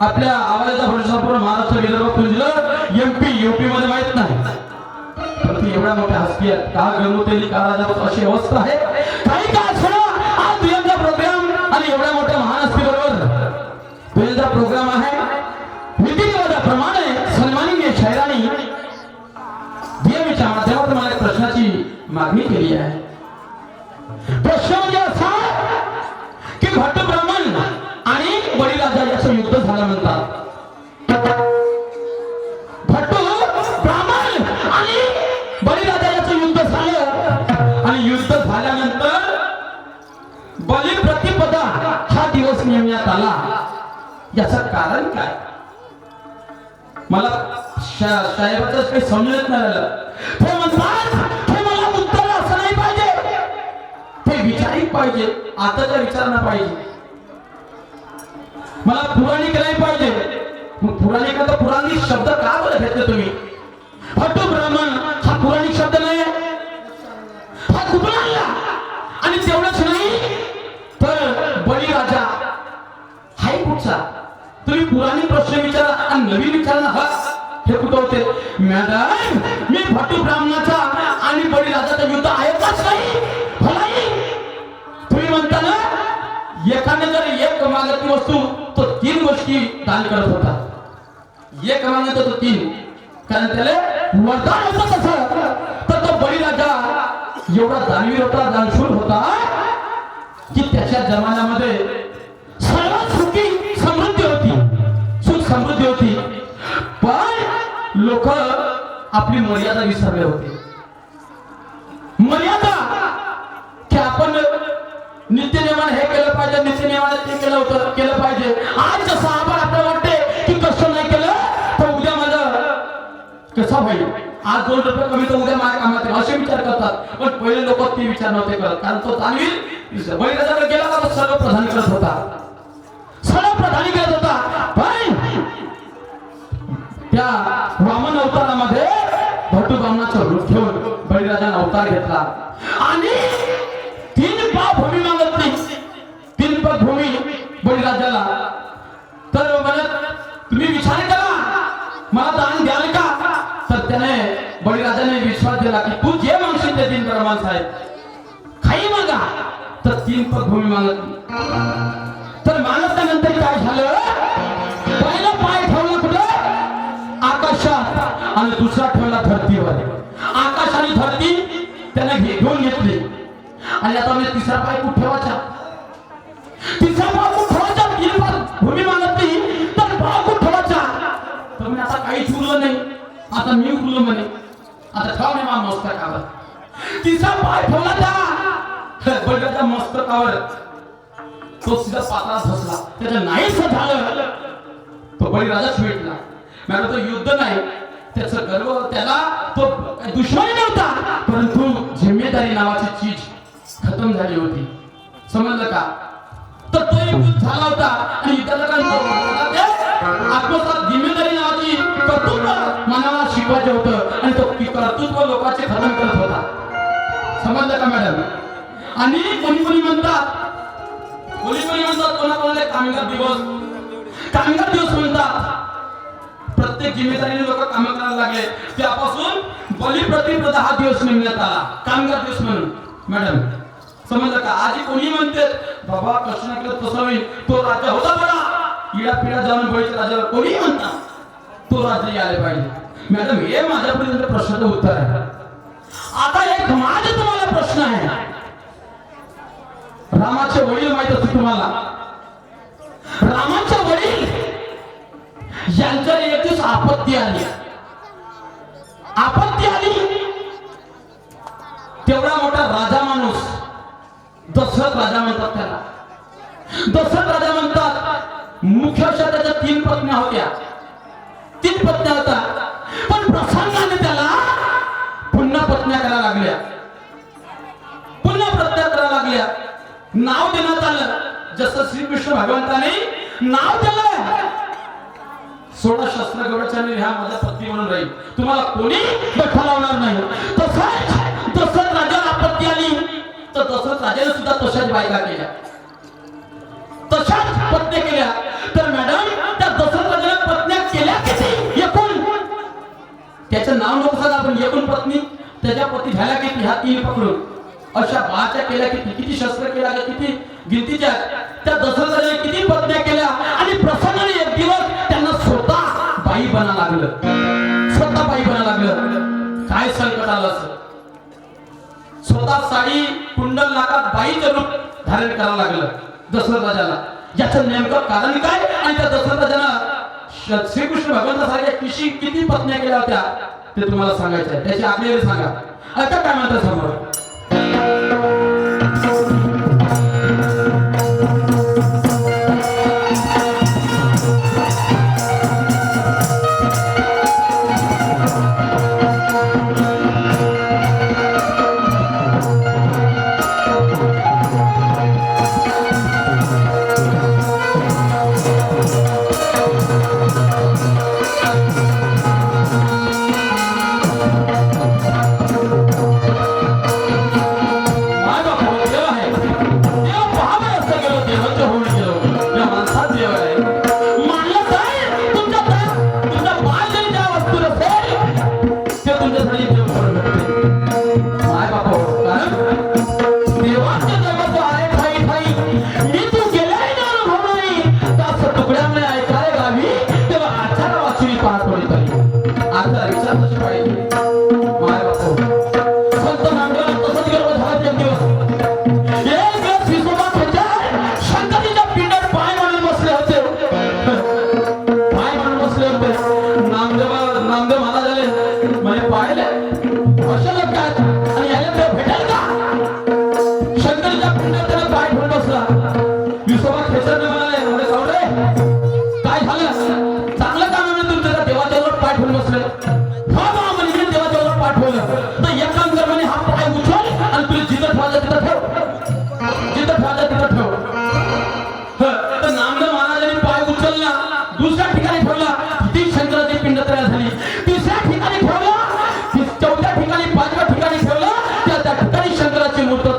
आपल्या आवाजाचा भरोशापूर्ण Maharashtra Vidarbha तुझलं MP UP मध्ये माहित नाही पण ती एवढ्या मोठ्या हस्ती आहेत का गंगोतेली का राजा अशी अवस्था आहे काही का असो आज तुझ्या प्रोग्राम आणि एवढ्या मोठ्या महाराष्ट्र बरोबर तुझा प्रोग्राम आहे रीतिरिवाजाप्रमाणे सन्माननीय शायरांनी देवीच्या माध्यमातून मला प्रश्नाची मागणी केली आहे प्रश्न म्हणजे असा की भट्ट ब्राह्मण आणि बळीराजा याचं युद्ध झालं म्हणतात भट्ट ब्राह्मण आणि बळीराजा याचं युद्ध झालं आणि युद्ध झाल्यानंतर बलिप्रतिपदा हा दिवस नेमण्यात आला याचं कारण काय मला साहेबाचं काही समजत नाही आलं ते म्हणतात पाहिजे, आताचा विचार न पाहिजे. मला पुराणिक नाही पाहिजे. मग पुराणिक पुराणिक शब्द का बरं घेतले तुम्ही? भट्टू ब्राह्मण हा पुराणिक शब्द नाही, हा कुठून आणला? आणि तेवढंच नाही तर बळीराजा हाय कुठचा? तुम्ही पुराणिक प्रश्न विचारा आणि नवीन विचारा हा हे कुठं होते? मॅडम, मी भट्टू ब्राह्मणाचा आणि बळीराजाचा युद्ध ऐकच नाही. भलाई तुम्ही म्हणता ना, एकाने जर एक मागती वस्तू तो 3 गोष्टी दान करत होता. एक मागत तो 3, कारण त्याला वरदान होतं तसं. तर तो बळीराजा एवढा दानवीर होता, दानशूर होता की त्याच्या जमान्यामध्ये सर्वात सुखी समृद्धी होती, सुख समृद्धी होती. पण लोक आपली मर्यादा विसरले होते. मर्यादा की आपण नित्यनियमाने हे केलं पाहिजे, नित्यनियमाने ते केलं पाहिजे. आज जसं आपण आपल्याला वाटते की कष्ट नाही केलं तर उद्या माझं कसा होईल, आज 2 रुपये कमी तर उद्या माझ्या कामात येईल, असे विचार करतात. पण पहिले लोक ते विचार नव्हते करत, कारण तो दानवीर बळीराजाकडे गेला का तो सर्व प्रधान करत होता, सर्व प्रधानी करत होता. पण त्या वामन अवतारामध्ये भट्टू ब्राह्मणाचं रूप घेऊन बळीराजाने अवतार घेतला आणि 3 पाव भूमी मागितली, 3 पग भूमी बळीराजाला. तर म्हणत तुम्ही विचार करा मला दान द्याल का? तर त्याने बळीराजाने विश्वास दिला की तू जे मागशील ते 3 प्रमाण साहेब काही मागा. तर 3 पग भूमी मागितली. तर मागितल्यानंतर काय झालं? पहिला पाय ठेवला कुठं? आकाशात आणि दुसरा ठेवला धरतीवर. आकाश आणि धरती त्याने घेऊन घेतली. आणि आता मी तिसरा पाय कुठे ठेवायचा? तिसरा पाय कुठे ठेवायचा? 3 पग भूमी मागितली तर पाय कुठे ठेवायचा? तर मी आता काहीच उरलं नाही, आता मी उरलो म्हणे, आता ठेव नाही माझ्या मस्तकावर. तिसरा पाय ठेवला त्या बळीराजा मस्तकावर. तो सीधा पाताळात बसला, त्याचं नाहीच झालं. तो बळीराजाच भेटला. मॅडम तो युद्ध नाही, त्याचं गर्व, त्याला तो दुश्मनी नव्हता, परंतु जिम्मेदारी नावाची चीज खतम झाली होती. समजलं का? तर तो एक युद्ध झाला होता आणि युद्धाचा आत्मसात जिम्मेदारी नावाची कर्तृत्व मानवाला शिकवायचं होतं आणि तो कर्तृत्व लोकांचे खतम करत होता. समजलं का मॅडम? आणि कोणी म्हणतात कोणाकोणाला कामगार दिवस म्हणतात. प्रत्येक जिम्मेदारीने लोक काम करायला लागले. त्यापासून बलिप्रतिपदा हा दिवस नेमण्यात आला, कामगार दिवस म्हणून. मॅडम समजलं का? आजी कोणी म्हणते बाबा कसं नाही केलं तसं होईल, तो राजा होता बरा, इडा पिढा जाऊन बळीच्या राजाला कोणी म्हणतात तो राजा यायला पाहिजे. मॅडम हे माझ्यापर्यंत प्रश्नाचं उत्तर आहे. आता एक माझा तुम्हाला प्रश्न आहे. रामाचे वडील माहित असते तुम्हाला? रामाचे वडील यांच्या एक दिवस आपत्ती आली. तेवढा मोठा राजा माणूस, दशरथ राजा म्हणतात त्याला. दशरथ राजा म्हणतात मुख्य अशा त्याच्या 3 पत्न्या होत्या. 3 पत्न्या होत्या, पण प्रसंगाने त्याला पुन्हा पत्न्या करायला लागल्या, नाव देण्यात आलं. जसं श्रीकृष्ण भगवंताने नाव दिलं, 16 शस्त्र गवळच्याने ह्या माझ्या पत्नी म्हणून राहील, तुम्हाला कोणी गठ्ठा लावणार नाही. तसंच दशरथ राजाला आपत्ती आली तर दशरथ राजाने सुद्धा तशाच बायका केल्या, तशाच पत्न्या केल्या. तर मॅडम त्या दशरथ राजाने पत्न्या केल्या किती? एकूण त्याचं नाव नको सांगा, आपण एकूण पत्नी त्याच्या पती झाल्या किती? ह्या 3 पकडून अशा बाच्या केल्या किती? किती शस्त्र केल्या, किती गिनतीच्या? त्या दशरथ राजाने किती पत्न्या केल्या? आणि प्रसंगाने एक दिवस त्यांना स्वतः बाई बना लागलं, स्वतः बाई बना लागलं. काय संकट आलं असं? स्वतः साडी कुंडल नाकात बाईचं रूप धारण करायला लागलं दशरथ राजाला. याचं नेमकं कारण काय? आणि त्या दशरथ राजानं श्रीकृष्ण भगवंतासारख्या किती पत्न्या केल्या होत्या ते तुम्हाला सांगायचं आहे. त्याची आकडेवारी सांगा. आता काय म्हणतात समोर?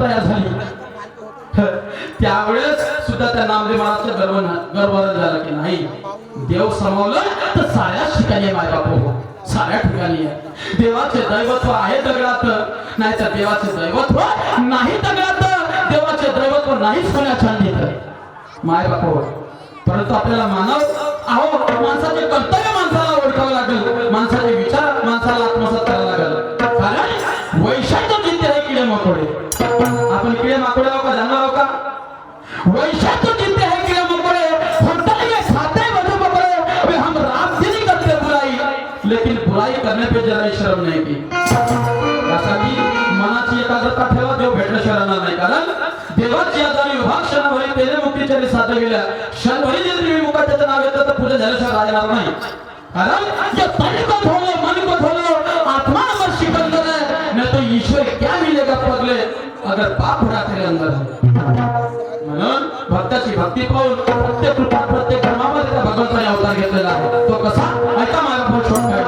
तयार झाली त्यावेळेस सुद्धा त्या नामदेव महाराजचं गर्व झालं की नाही देव समावलं तर साऱ्याच ठिकाणी आहे माय बापू साऱ्या ठिकाणी आहे देवाचे दैवत्व आहे दगडात नाही तर देवाचे दैवत्व नाही दगडात देवाचे दैवत्व नाही सोन्या चांदीत माय बापू परंतु आपल्याला मानव अहो माणसाचे कर्तव्य माणसाला ओळखावं लागेल माणसाचे विचार माणसाला आत्मसात करावं लागेल कारण वैशाख चिंते आहे किडे मकोडे आपण किडे मकोडे आहो का जानवर आहो का वैशाख चिंते है किडे मकोड़े होटल में खाते बड़े मकोड़े वे हम रात दिन ही करते बुराई लेकिन बुराई करने पे जरा शर्म नहीं की यासाठी मनाची एकाग्रता ठेवा देव भेटलं शरणाला नाही कारण देवाची आजारी विभाग शनभरी तेने मुक्तीच्या साधविल्या शनभरी जर तुम्ही मुखाचं नाव घेतलं तर पुढे झाल्याशिवाय राहणार नाही कारण ये तन को खोलो मन को खोलो आत्मा अमर सिकंदर है नहीं तो ईश्वर क्या मिलेगा पगले अगर पाप भरा तेरे अंदर है म्हणून भक्ताची भक्ती पाहून प्रत्येक कृपा प्रत्येक कर्मामध्ये त्या भगवंताने अवतार घेतलेला आहे तो कसा ऐका माझा भाऊ छोटा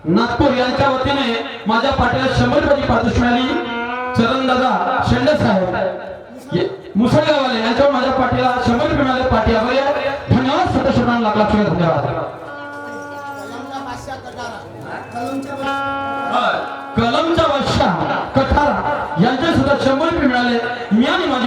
नागपूर यांच्या वतीने माझ्या पाठीला 100 रुपयाची पारितोषिक मिळाली. चरणदादा शेंडे साहेब मुसळगाववाले यांच्यावर माझ्या पाठीला 100 रुपये मिळाले. पाठी आभारी आहे. धन्यवाद. सतशुराम लाख लाख धन्यवाद. कलमचा बादशाह कठारा यांच्या सुद्धा 100 रुपये मिळाले. मी आणि माझी